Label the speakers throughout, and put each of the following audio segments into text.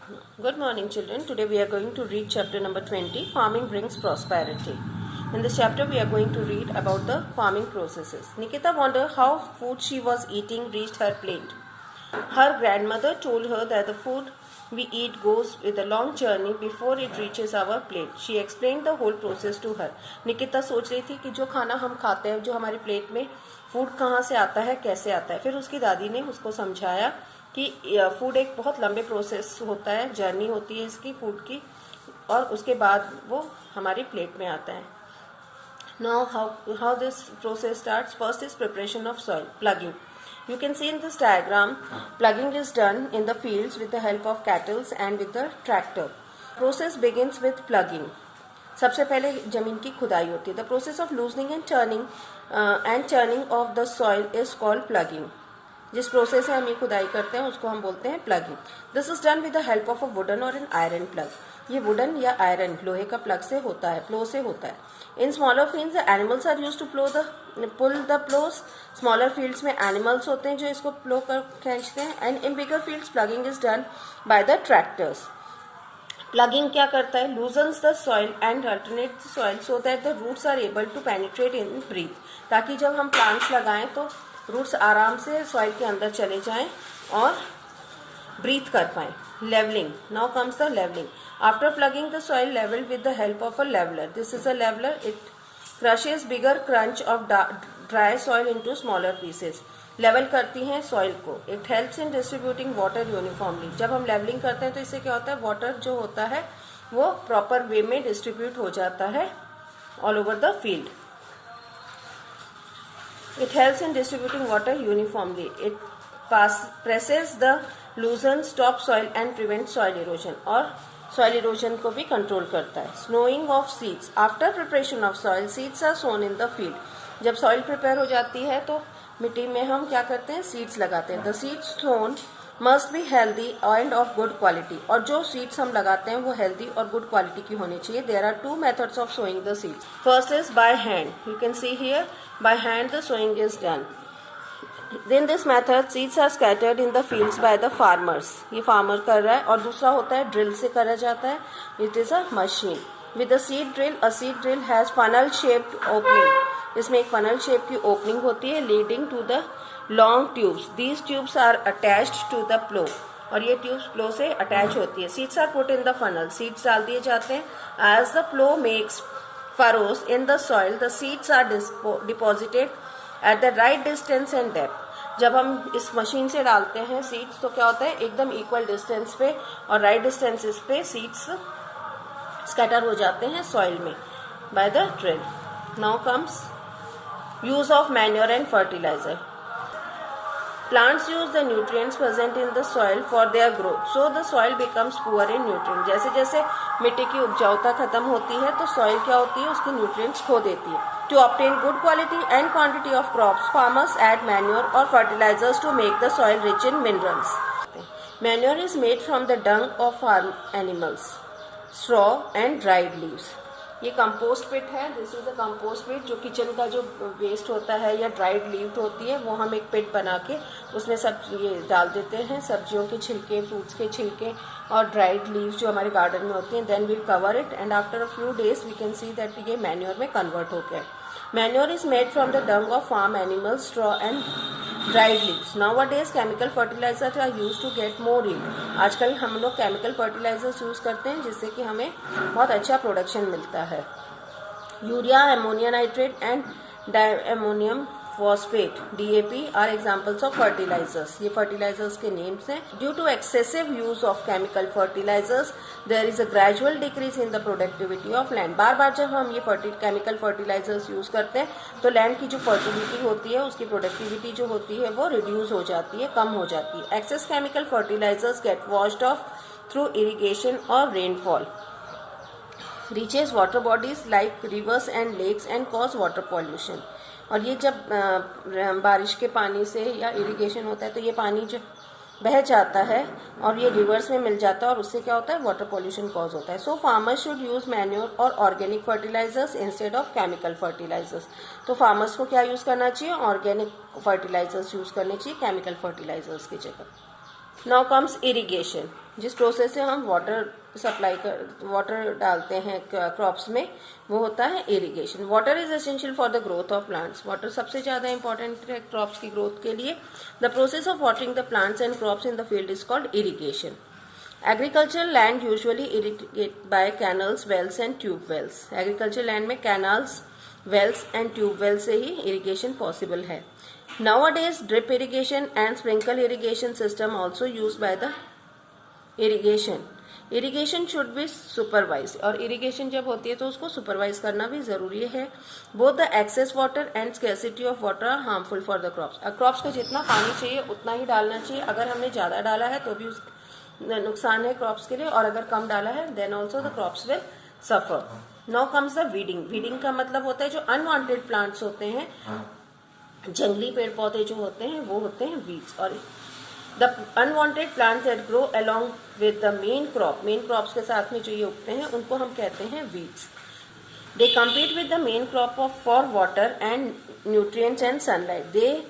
Speaker 1: Good morning, children. Today we are going to read chapter number 20, Farming Brings Prosperity. In this chapter, we are going to read about the farming processes. Nikita wondered how food she was eating reached her plate. Her grandmother told her that the food we eat goes with a long journey before it reaches our plate. She explained the whole process to her. Nikita सोच रही थी कि जो खाना हम खाते हैं, जो हमारी प्लेट में फूड कहाँ से आता है, कैसे आता है. फिर उसकी दादी ने उसको समझाया कि फूड एक बहुत लंबे प्रोसेस होता है, जर्नी होती है इसकी फूड की, और उसके बाद वो हमारी प्लेट में आता है. Now how this process starts? First is preparation of soil, plugging. You can see in this diagram, plugging is done in the fields with the help of cattle and with the tractor. Process begins with plugging. सबसे पहले जमीन की खुदाई होती है. The process of loosening and churning of the soil is called plugging. जिस process से हम ये खुदाई करते हैं उसको हम बोलते हैं plugging. This is done with the help of a wooden और एन आयरन प्लग. ये वुडन या आयरन लोहे का प्लग से होता है, प्लो से होता है. In smaller fields animals are used to pull the ploughs. Smaller fields में एनिमल्स होते हैं जो इसको प्लो कर खींचते हैं. And in bigger fields ploughing is done by the tractors. Ploughing क्या करता है? Loosens the soil and alternate the soil so that the roots are able to penetrate in breathe. ताकि जब हम प्लांट्स लगाएं तो रूट्स आराम से सॉइल के अंदर चले जाएं और ब्रीथ कर पाएं. Levelling. Now comes the levelling. After plugging the soil levelled with the help of a leveller. This is a leveller. It crushes bigger crunch of dry soil into smaller pieces. Level करती हैं soil को. It helps in distributing water uniformly. जब हम levelling करते हैं तो इससे क्या होता है? वाटर जो होता है वो प्रॉपर वे में डिस्ट्रीब्यूट हो जाता है all over the field. It helps in distributing water uniformly. It presses the loosens topsoil and prevents soil erosion. और soil erosion को भी control करता है. Snowing of seeds. After preparation of soil, seeds are sown in the field. जब soil prepare हो जाती है तो मिट्टी में हम क्या करते हैं? Seeds लगाते हैं. The seeds sown must be healthy and of good quality. और जो seeds हम लगाते हैं वो healthy और good quality की होनी चाहिए. There are two methods of sowing the seeds. First is by hand. You can see here. By hand the sowing is done. In this method seeds are scattered in the fields by the farmers. ये farmer कर रहा है. और दूसरा होता है drill से करा जाता है. It is a machine. With a seed drill has funnel shaped opening. इसमें एक funnel shape की opening होती है leading to the long tubes. These tubes are attached to the plow. और ये tubes plow से attach होती है. Seeds are put in the funnel. Seeds डाल दिए जाते हैं. As the plow makes furrows in the soil, the seeds are deposited at the right distance and depth. जब हम इस मशीन से डालते हैं सीड्स तो क्या होता है? एकदम इक्वल डिस्टेंस पे और राइट डिस्टेंसेस पे सीड्स स्कैटर हो जाते हैं सॉइल में by the drill. Now comes use of manure and fertiliser. Plants use the nutrients present in the soil for their growth, so the soil becomes poor in nutrients. जैसे जैसे मिट्टी की उपजाऊता खत्म होती है तो सॉइल क्या होती है? उसके न्यूट्रिएंट्स खो देती है. To obtain good quality and quantity of crops, farmers add manure or fertilizers to make the soil rich in minerals. Manure is made from the dung of farm animals, straw and dried leaves. ये compost pit है. This is a compost pit. जो kitchen का जो waste होता है या dried leave होती है वो हम एक पिट बना के उसमें सब ये डाल देते हैं. सब्जियों के छिलके, फ्रूट्स के छिलके और ड्राइड लीव्स जो हमारे गार्डन में होती हैं. Then we cover it and after a few days we can see that ये मैन्योर में कन्वर्ट हो गया. Manure is made from the dung of farm animals, straw and dried leaves. Nowadays chemical fertiliser are use to get more yield. आजकल हम लोग chemical fertilisers use करते हैं जिससे कि हमें बहुत अच्छा प्रोडक्शन मिलता है. Urea, ammonia nitrate and diammonium phosphate DAP are examples of fertilisers. ये फर्टिलाइजर्स के नेम्स हैं. Due to excessive use of chemical fertilisers there is a gradual decrease in the productivity of land. बार बार जब हम ये केमिकल फर्टिलाइजर्स यूज करते हैं तो लैंड की जो फर्टिलिटी होती है, उसकी प्रोडक्टिविटी जो होती है वो रिड्यूस हो जाती है, कम हो जाती है. Excess chemical fertilisers get washed off through irrigation और rainfall, reaches water bodies like rivers and lakes and cause water pollution. और ये जब बारिश के पानी से या इरिगेशन होता है तो ये पानी जो बह जाता है और ये रिवर्स में मिल जाता है और उससे क्या होता है? वाटर पॉल्यूशन कॉज होता है. So farmers should use manure और organic fertilisers instead of chemical fertilisers. तो फार्मर्स को क्या यूज करना चाहिए? ऑर्गेनिक फर्टिलाइजर्स यूज करने चाहिए केमिकल फर्टिलाइजर्स की जगह. Now comes irrigation. जिस प्रोसेस से हम वाटर डालते हैं क्रॉप्स में, वो होता है irrigation. Water is essential for the growth of plants. Water सबसे ज्यादा इंपॉर्टेंट है क्रॉप्स की ग्रोथ के लिए। The process of watering the plants and crops in the field is called irrigation. Agriculture land usually irrigate by canals, wells and tube wells. Agriculture land में canals, wells and tube well से ही irrigation possible है। Nowadays, drip irrigation and sprinkle irrigation system also used by the irrigation. Irrigation should be supervised, और irrigation जब होती है तो उसको supervise करना भी जरूरी है। Both the excess water and scarcity of water are harmful for the crops. crops को जितना पानी चाहिए उतना ही डालना चाहिए। अगर हमने ज़्यादा डाला है तो भी नुकसान है crops के लिए, और अगर कम डाला है then also the crops will suffer. Now comes the weeding. Weeding का मतलब होता है जो unwanted plants होते हैं, जंगली पेड़ पौधे जो होते हैं वो होते हैं वीड्स। और the unwanted plants that grow along with the main crops के साथ में जो ये उगते हैं उनको हम कहते हैं weeds. They compete with the main crop for water and nutrients and sunlight. They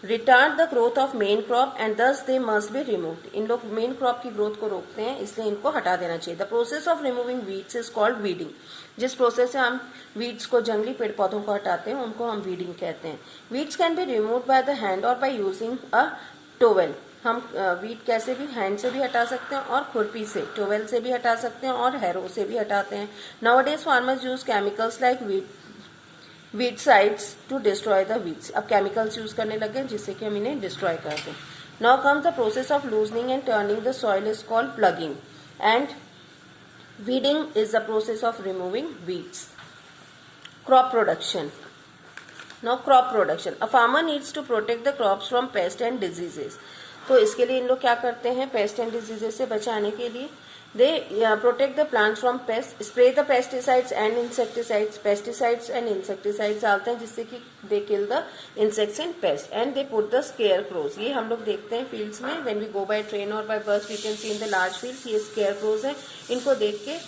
Speaker 1: retard the growth of main crop and दस दे मस्ट बी रिमूव्ड। इन लोग मेन क्रॉप की ग्रोथ को रोकते हैं, इसलिए इनको हटा देना चाहिए। The process of removing weeds is called weeding. जिस प्रोसेस से हम वीड्स को, जंगली पेड़ पौधों को हटाते हैं, उनको हम वीडिंग कहते हैं। Weeds can be removed by the hand और बाय यूजिंग अ टोवेल। हम वीड कैसे भी हैंड से भी हटा सकते हैं और खुरपी से, टोवेल से भी हटा सकते हैं और हैरो से भी हटाते हैं। Nowadays farmers use chemicals like weedicides to destroy the weeds. अब केमिकल्स यूज करने लगे जिससे कि हम इन्हें डिस्ट्रॉय कर दें। Now comes the process of loosening and turning the soil is called ploughing, and weeding is the process of removing weeds. Crop production. Now crop production. A farmer needs to protect the crops from pests and diseases. तो इसके लिए इन लोग क्या करते हैं, paste and diseases से बचाने के लिए they protect the plants from pest, spray the pesticides and insecticides. Pesticides and insecticides डालते हैं जिससे कि they kill the insects and pest, and they put the scarecrows. ये हम लोग देखते हैं फील्ड्स में, when we go by train और by bus we can see in the large fields, ये स्केयर क्रोज है। इनको देख के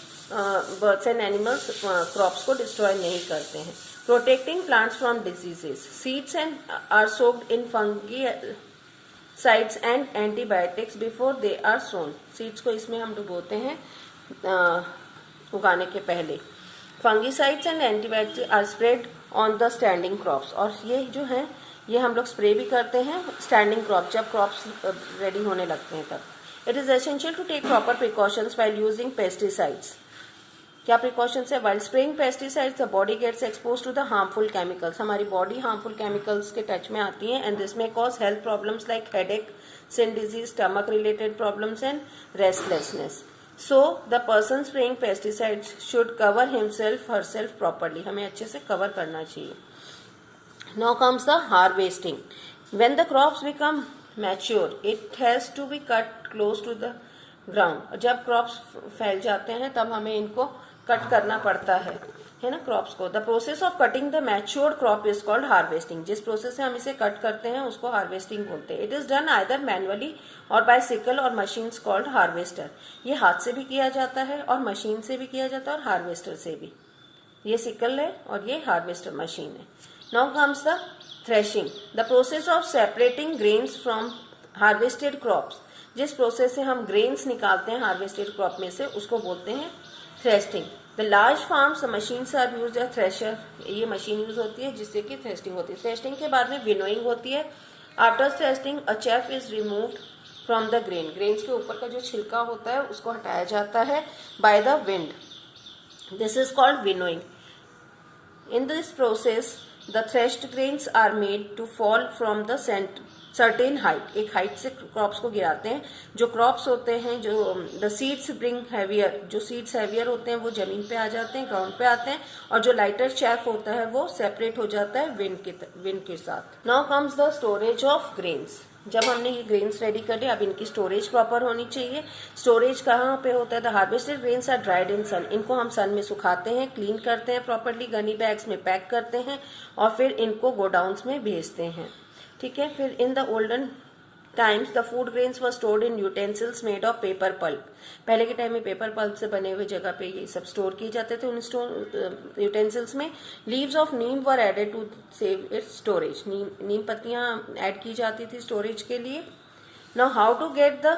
Speaker 1: बर्ड्स एंड एनिमल्स क्रॉप्स को डिस्ट्रॉय नहीं करते हैं। Protecting plants from diseases. Seeds and are soaked in fungicides and antibiotics before they are sown. सीड्स को इसमें हम डुबोते हैं उगाने के पहले। Fungicides and antibiotics are spread on the standing crops. और ये जो है ये हम लोग स्प्रे भी करते हैं स्टैंडिंग क्रॉप, जब क्रॉप्स रेडी होने लगते हैं तब। It is essential to take proper precautions while using pesticides. क्या प्रिकॉशंस है? While spraying pesticides the body gets expose to the harmful chemicals. हमारी बॉडी हार्मफुल केमिकल्स के टच में आती है, and this may cause health problems like headache, skin disease, stomach related problems and restlessness. So the person spraying pesticides should cover himself herself properly. हमें अच्छे से cover करना चाहिए। Now comes the harvesting. When the crops become mature, it has to be cut close to the ground. जब crops फैल जाते हैं तब हमें इनको कट करना पड़ता है ना क्रॉप्स को. The process of cutting the matured crop is called harvesting. जिस प्रोसेस से हम इसे कट करते हैं उसको हार्वेस्टिंग बोलते हैं. It is done either manually और बाय सिकल और मशीन कॉल्ड हार्वेस्टर. ये हाथ से भी किया जाता है और मशीन से भी किया जाता है और हार्वेस्टर से भी. ये सिकल है और ये हार्वेस्टर मशीन है. Now comes the threshing. The process of separating grains from harvested crops. जिस प्रोसेस से हम ग्रेन्स निकालते हैं हार्वेस्टेड क्रॉप में से उसको बोलते हैं threshing. The large farms machines are used as thresher. ये मशीन यूज होती है जिससे कि थ्रेस्टिंग होती है. थ्रेस्टिंग के बाद में विनोइंग होती है. After threshing a chaff is removed from the grain. Grains के ऊपर का जो छिलका होता है उसको हटाया जाता है bye the wind. This is called winnowing. In this process, the threshed grains are made to fall from the certain height. एक हाइट से क्रॉप्स को गिराते हैं. जो क्रॉप्स होते हैं, जो the seeds bring heavier, जो सीड्स हैवियर होते हैं वो जमीन पे आ जाते हैं, ग्राउंड पे आते हैं, और जो लाइटर चैफ होता है वो सेपरेट हो जाता है विंड के साथ. Now comes the storage of grains. जब हमने ये ग्रेन्स रेडी कर लिया, अब इनकी स्टोरेज प्रॉपर होनी चाहिए. स्टोरेज कहाँ पे होता है? The harvested grains are dried in sun. इनको हम सन में सुखाते हैं, क्लीन करते हैं प्रॉपरली, गनी बैग्स में पैक करते हैं और फिर इनको गोडाउन्स में भेजते हैं. ठीक है. फिर in the olden times the food grains were stored in utensils made of paper pulp. पहले के टाइम में पेपर पल्प से बने हुए जगह पे ये सब स्टोर किए जाते थे उन यूटेंसिल्स में. Leaves of neem were added to save its storage. नीम पत्तियां ऐड की जाती थी स्टोरेज के लिए. Now how to get the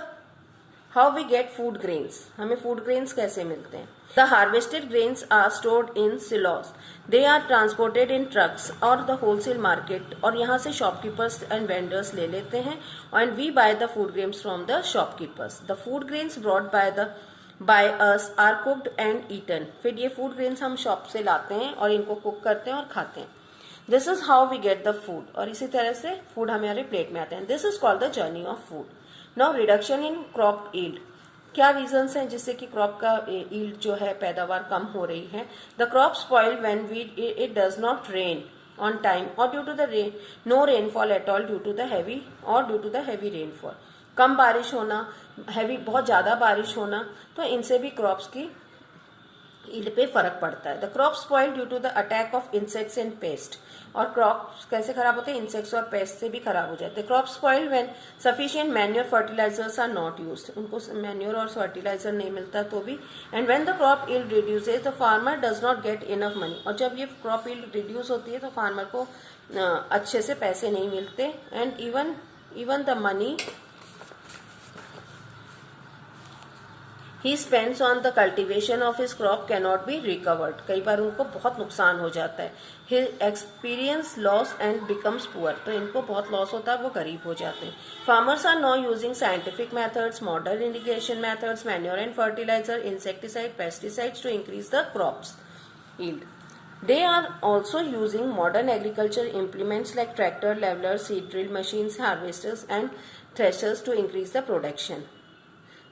Speaker 1: how we get food grains, हमें फूड ग्रेन्स कैसे मिलते हैं. The harvested grains are stored in silos, they are transported in trucks और द होलसेल मार्केट, और यहाँ से शॉपकीपर्स एंड वेंडर्स ले लेते हैं and we buy the food grains from the shopkeepers. The food grains brought by us are cooked and eaten. फिर ये food grains हम शॉप से लाते हैं और इनको कुक करते हैं और खाते हैं. This is how we get the food, और इसी तरह से फूड हमारे प्लेट में आते हैं. This is called the journey of food. Now reduction in crop yield, क्या रीजंस हैं जिससे कि क्रॉप का यील्ड जो है पैदावार कम हो रही है. The crop spoil when it does not rain on time और due to the no rainfall at all due to the heavy rainfall. कम बारिश होना, हैवी बहुत ज्यादा बारिश होना, तो इनसे भी क्रॉप्स की यील्ड पे फर्क पड़ता है. The crop spoil due to the attack of insects and pest, और क्रॉप्स कैसे खराब होते हैं, इंसेक्ट्स और पेस्ट से भी खराब हो जाते हैं. Crop spoil when sufficient manure fertilisers are not used, उनको मैन्योर और फर्टिलाइजर नहीं मिलता तो भी. And when the crop yield reduces the farmer does not get enough money, और जब ये क्रॉप यील्ड रिड्यूस होती है तो फार्मर को अच्छे से पैसे नहीं मिलते. And even the money he spends on the cultivation of his crop cannot be recovered, कई बार उनको बहुत नुकसान हो जाता है. he experience loss and becomes poor, तो इनको बहुत लॉस होता है, वो गरीब हो जाते हैं. farmers are now using scientific methods, modern irrigation methods, manure and fertilizer, insecticide, pesticides to increase the crops yield. They are also using modern agriculture implements like tractor, levelers, seed drill machines, harvesters and threshers to increase the production.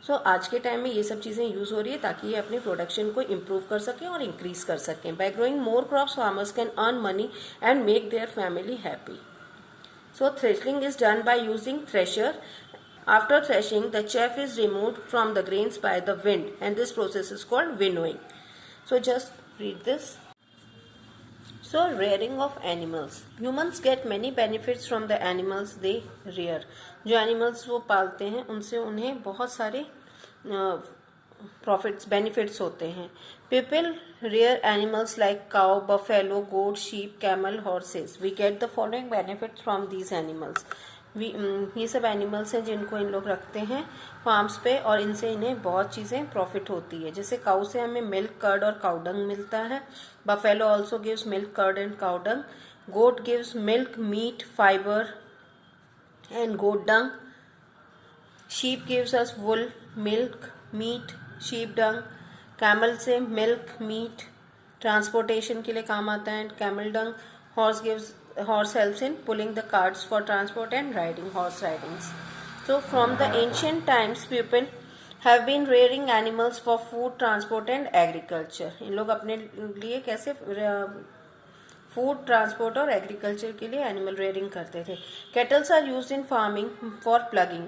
Speaker 1: सो आज के time में ये सब चीज़ें use हो रही है ताकि ये अपने प्रोडक्शन को इम्प्रूव कर सकें और इंक्रीज कर सकें. By growing more crops farmers can earn money and make their family happy. So threshing is done by using thresher. After threshing the chaff is removed from the grains by the wind and this process is called winnowing. So just read this. So rearing of animals. Humans get many benefits from the animals they rear. जो animals वो पालते हैं उनसे उन्हें बहुत सारे benefits होते हैं. People rear animals like cow, buffalo, goat, sheep, camel, horses. We get the following benefits from these animals. ये सब एनिमल्स हैं जिनको इन लोग रखते हैं फार्म्स पे और इनसे इन्हें बहुत चीज़ें प्रॉफिट होती है. जैसे काऊ से हमें मिल्क, कर्ड और काउडंग मिलता है. Buffalo also gives milk, curd and cow dung. Goat gives milk, meat, fibre and goat dung. Sheep gives us wool, milk, meat, sheep dung. Camel से मिल्क, मीट, ट्रांसपोर्टेशन के लिए काम आता है, camel dung. Horse helps in pulling the carts for transport and riding, horse ridings. So from the ancient times people have been rearing animals for food, transport and agriculture. इन लोग अपने लिए कैसे food, transport और agriculture के लिए animal rearing करते थे. Kettles are used in farming for plugging.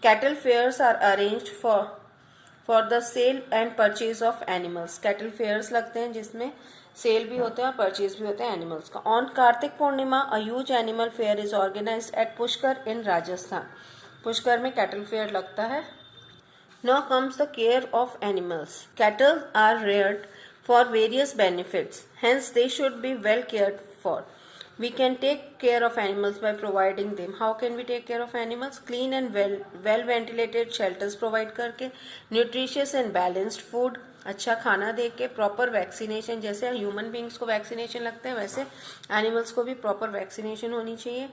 Speaker 1: Cattle fairs are arranged for the sale and purchase of animals. Cattle fairs लगते हैं जिसमें सेल भी होते हैं और परचेज भी होते हैं एनिमल्स का. On Kartik Purnima a huge animal fair is organised at Pushkar in Rajasthan. Pushkar में कैटल फेयर लगता है. Now comes the care of animals. Cattle are reared for various benefits, hence they should be well cared for. We can take care of animals by providing them. How can we take care of animals? Clean and well ventilated shelters provide करके, nutritious and balanced food, अच्छा खाना दे के, proper vaccination. जैसे human beings को vaccination लगता है वैसे animals को भी प्रॉपर वैक्सीनेशन होनी चाहिए.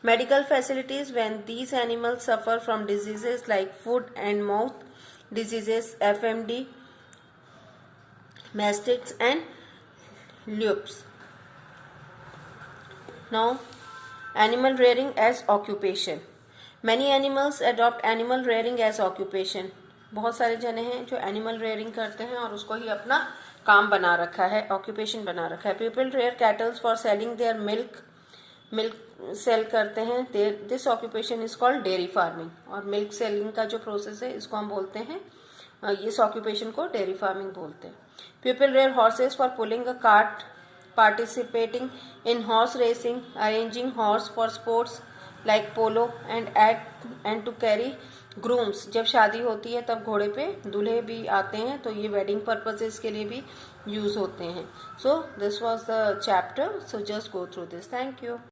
Speaker 1: Medical facilities when these animals suffer from diseases like foot and mouth diseases, FMD, mastitis and lupus. Now, animal rearing as occupation. Many animals adopt animal rearing as occupation. बहुत सारे जने हैं जो animal rearing करते हैं और उसको ही अपना काम बना रखा है, ऑक्यूपेशन बना रखा है. People rear cattles for selling their milk sell करते हैं. This occupation is called dairy farming. और मिल्क सेलिंग का जो प्रोसेस है इसको हम बोलते हैं, इस ऑक्यूपेशन को डेयरी फार्मिंग बोलते हैं. People rear horses for pulling a cart, participating in horse racing, arranging horse for sports like polo and to carry grooms. जब शादी होती है तब घोड़े पे दूल्हे भी आते हैं तो ये वेडिंग पर्पसेस के लिए भी यूज होते हैं. So this was the chapter. So just go through this. Thank you.